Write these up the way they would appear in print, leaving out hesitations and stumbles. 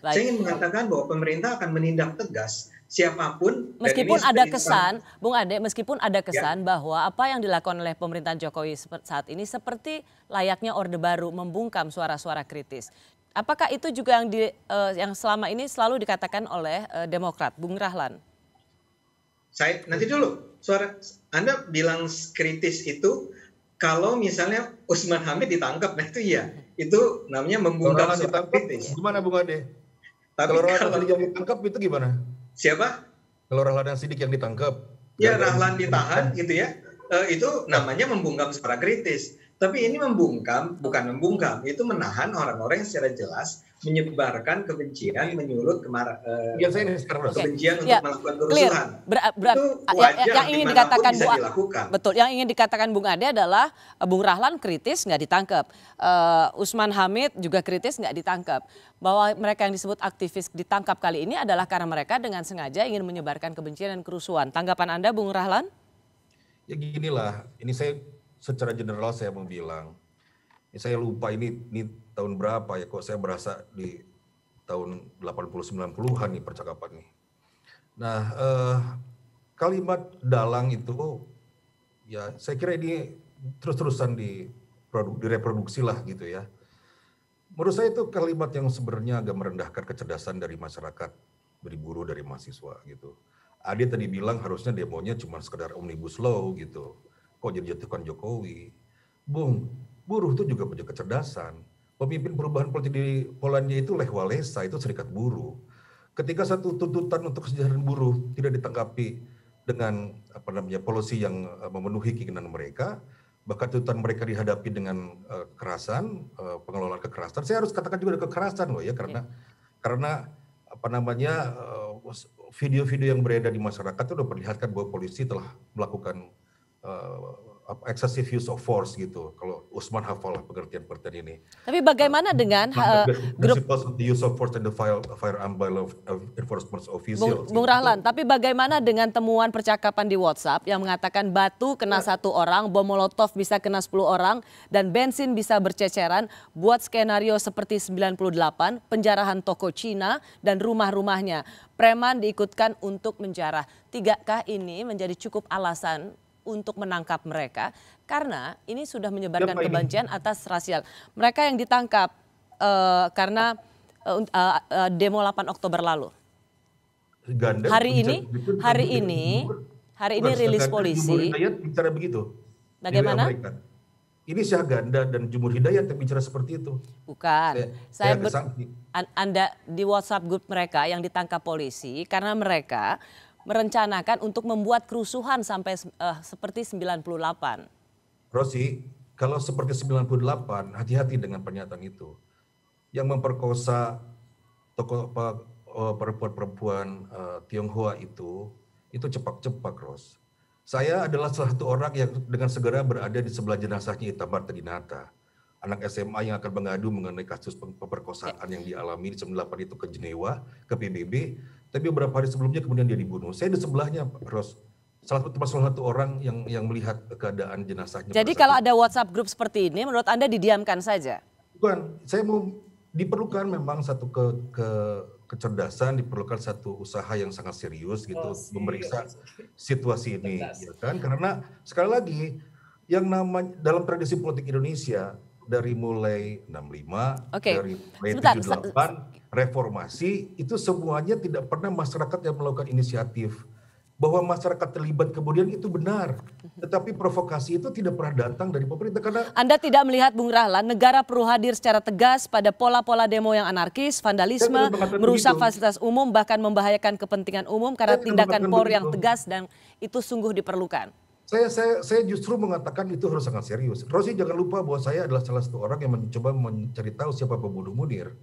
Baik. Saya ingin mengatakan bahwa pemerintah akan menindak tegas siapapun. Meskipun ada kesan, Bung Ade, meskipun ada kesan bahwa apa yang dilakukan oleh pemerintahan Jokowi saat ini seperti layaknya Orde Baru membungkam suara-suara kritis. Apakah itu juga yang selama ini selalu dikatakan oleh Demokrat, Bung Rahlan? Saya nanti dulu, Anda bilang kritis itu kalau misalnya Usman Hamid ditangkap, nah itu iya, itu namanya membungkam suara kritis. Gimana Bung Ade? Tapi kalau Rahlan Sidik yang ditangkap itu gimana? Siapa? Kalau Rahlan Sidik yang ditangkap. Ya Rahlan ditahan gitu ya, itu namanya membungkam suara kritis. Tapi ini membungkam, bukan membungkam, itu menahan orang-orang yang secara jelas menyebarkan kebencian, menyulut kebencian untuk melakukan kerusuhan. Itu wajar, yang ingin dikatakan betul, yang ingin dikatakan Bung Ade adalah Bung Rahlan kritis nggak ditangkap, Usman Hamid juga kritis nggak ditangkap. Bahwa mereka yang disebut aktivis ditangkap kali ini adalah karena mereka dengan sengaja ingin menyebarkan kebencian dan kerusuhan. Tanggapan Anda, Bung Rahlan? Ya ginilah, ini saya secara general saya mau bilang, saya lupa ini tahun berapa ya, kok saya berasa di tahun 80-90-an nih percakapan nih. Nah, kalimat dalang itu, ya saya kira ini terus-terusan direproduksi lah gitu ya. Menurut saya itu kalimat yang sebenarnya agak merendahkan kecerdasan dari masyarakat, dari buruh, dari mahasiswa gitu. Ade tadi bilang harusnya demonya cuma sekedar omnibus law gitu. Kok jadi jatuhkan Jokowi? Bung, buruh itu juga punya kecerdasan. Pemimpin perubahan politik di Polandia itu Lech Walesa, itu serikat buruh. Ketika satu tuntutan untuk kesejahteraan buruh tidak ditanggapi dengan polisi yang memenuhi keinginan mereka, bahkan tuntutan mereka dihadapi dengan kekerasan, pengelolaan kekerasan. Saya harus katakan juga ada kekerasan loh ya, karena video-video yang beredar di masyarakat itu sudah perlihatkan bahwa polisi telah melakukan excessive use of force gitu. Kalau Usman hafal pengertian ini. Tapi bagaimana dengan grup the use of force and the firearm by law enforcement officials? Bung Rahlan, tapi bagaimana dengan temuan percakapan di WhatsApp yang mengatakan batu kena 1 orang, bom molotov bisa kena 10 orang, dan bensin bisa berceceran, buat skenario seperti 98, penjarahan toko Cina dan rumah-rumahnya. Preman diikutkan untuk menjarah. Tidakkah ini menjadi cukup alasan untuk menangkap mereka, karena ini sudah menyebarkan kebencian atas rasial. Mereka yang ditangkap karena demo 8 Oktober lalu. Hari ini rilis polisi. Bicara begitu. Bagaimana? Ini Syah Ganda dan Jumur Hidayat yang bicara seperti itu. Bukan. Anda di WhatsApp grup mereka yang ditangkap polisi karena mereka merencanakan untuk membuat kerusuhan sampai seperti 98. Rosi, kalau seperti 98, hati-hati dengan pernyataan itu. Yang memperkosa perempuan Tionghoa itu cepak-cepak, Ros. Saya adalah salah satu orang yang dengan segera berada di sebelah jenazahnya Itamar Tedinata, anak SMA yang akan mengadu mengenai kasus pemerkosaan yang dialami di 98 itu ke Jenewa, ke PBB. Tapi beberapa hari sebelumnya kemudian dia dibunuh. Saya di sebelahnya, Ros. Salah satu orang yang melihat keadaan jenazahnya. Jadi kalau ada WhatsApp grup seperti ini, menurut Anda didiamkan saja? Bukan, saya mau diperlukan memang satu kecerdasan, diperlukan satu usaha yang sangat serius gitu, memeriksa situasi ini, ya kan? Karena sekali lagi, yang namanya dalam tradisi politik Indonesia dari mulai 65, dari mulai 78. Reformasi itu semuanya tidak pernah masyarakat yang melakukan inisiatif. Bahwa masyarakat terlibat kemudian itu benar. Tetapi provokasi itu tidak pernah datang dari pemerintah. Karena Anda tidak melihat, Bung Rahlan, negara perlu hadir secara tegas pada pola-pola demo yang anarkis, vandalisme, merusak fasilitas umum, bahkan membahayakan kepentingan umum karena tindakan Polri yang tegas dan itu sungguh diperlukan. Saya justru mengatakan itu harus sangat serius. Rosi, jangan lupa bahwa saya adalah salah satu orang yang mencoba mencari tahu siapa pembunuh Munir.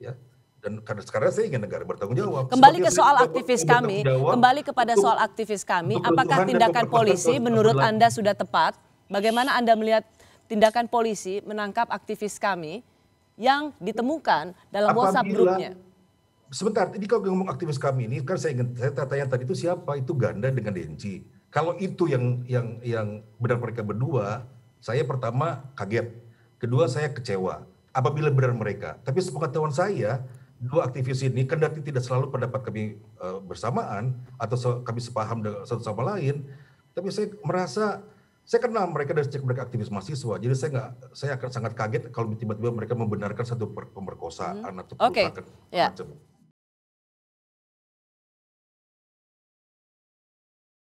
Ya. Dan karena sekarang saya ingin negara bertanggung jawab. Kembali ke soal aktivis kami, kembali kepada soal aktivis kami, apakah tindakan polisi menurut Anda sudah tepat? Bagaimana Anda melihat tindakan polisi menangkap aktivis kami yang ditemukan dalam WhatsApp grupnya? Sebentar, ini kalau ngomong aktivis kami ini, kan saya tanya tadi itu siapa? Itu Ganda dengan Denji. Kalau itu yang benar mereka berdua, saya pertama kaget. Kedua saya kecewa apabila benar mereka. Tapi sepengetahuan saya, dua aktivis ini kendati tidak selalu pendapat kami bersamaan atau kami sepaham dengan satu sama lain, tapi saya merasa saya kenal mereka dari sejak mereka aktivis mahasiswa, jadi saya akan sangat kaget kalau tiba-tiba mereka membenarkan satu pemerkosaan atau perusakan macam.